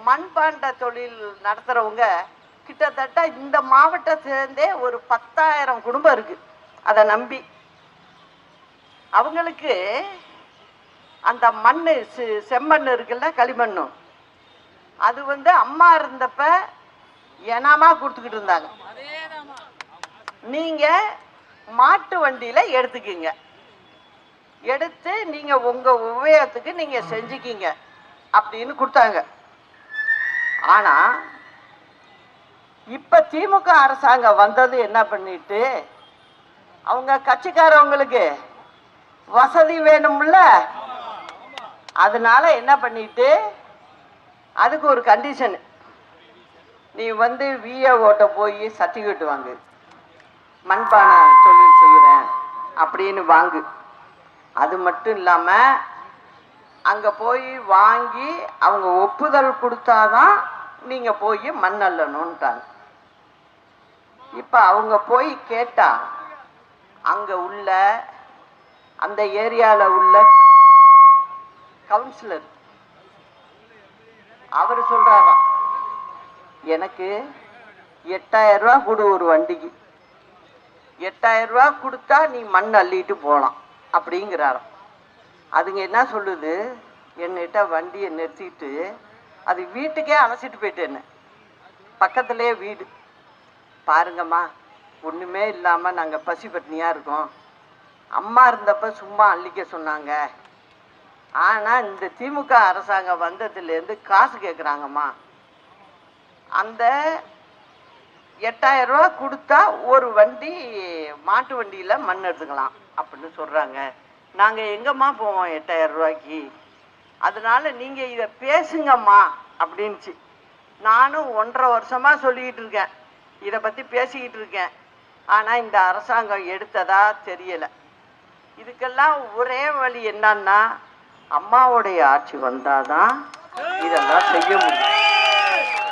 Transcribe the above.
மண்பாண்ட தொழில் நடத்துறவங்க கிட்டத்தட்ட இந்த மாவட்டத்திலேருந்தே ஒரு 10,000 குடும்பம் இருக்கு. அதை நம்பி அவங்களுக்கு அந்த மண் செம்மண் இருக்குல்ல, களிமண், அது அம்மா இருந்தப்ப ஏனாமா கொடுத்துக்கிட்டு இருந்தாங்க. நீங்க மாட்டு வண்டியில எடுத்துக்கிங்க, எடுத்து நீங்க உங்க உபயோகத்துக்கு நீங்க செஞ்சுக்கிங்க அப்படின்னு கொடுத்தாங்க. ஆனா இப்ப திமுக அரசாங்கம் வந்தது என்ன பண்ணிட்டு, அவங்க கட்சிக்காரவங்களுக்கு வசதி வேணும்ல, அதனால என்ன பண்ணிட்டு அதுக்கு ஒரு கண்டிஷன், நீ விஏஓட்ட போய் சர்டிஃபிகேட் வாங்கு, மண்பானை தொழில் செய்கிறேன் அப்படின்னு வாங்கு. அது மட்டும் இல்லாம அங்க போய் வாங்கி அவங்க ஒப்புதல் கொடுத்தாதான் நீங்க போய் மண் அள்ளணும்ட்டாங்க. இப்ப அவங்க போய் கேட்டா அங்க உள்ள அந்த ஏரியால உள்ள கவுன்சிலர் அவர் சொல்றாராம், எனக்கு 8,000 ரூபாய் கொடு ஒரு வண்டிக்கு, 8,000 ரூபாய் கொடுத்தா நீ மண் அள்ளிட்டு போகலாம் அப்படிங்கிறாராம். அதுங்க என்ன சொல்லுது, என்கிட்ட வண்டியை நிறுத்திட்டு அது வீட்டுக்கே அழைச்சிட்டு போயிட்டேன்னு, பக்கத்துலேயே வீடு பாருங்கம்மா, ஒன்றுமே இல்லாமல் நாங்கள் பசி பட்டினியாக இருக்கோம், அம்மா இருந்தப்ப சும்மா அள்ளிக்க சொன்னாங்க, ஆனால் இந்த திமுக அரசாங்கம் வந்ததுலேருந்து காசு கேட்குறாங்கம்மா, அந்த 8,000 ரூபா கொடுத்தா ஒரு வண்டி மாட்டு வண்டியில் மண் எடுத்துக்கலாம் அப்படின்னு சொல்கிறாங்க. நாங்கள் எங்கம்மா போவோம் 8,000 ரூபாய்க்கு, அதனால நீங்கள் இதை பேசுங்கம்மா அப்படின்ச்சு. நானும் 1.5 வருஷமாக சொல்லிக்கிட்டு இருக்கேன், இதை பற்றி பேசிக்கிட்டு இருக்கேன். ஆனால் இந்த அரசாங்கம் எடுத்ததா தெரியலை. இதுக்கெல்லாம் ஒரே வழி என்னன்னா, அம்மாவுடைய ஆட்சி வந்தாதான் இதெல்லாம் செய்ய முடியும்.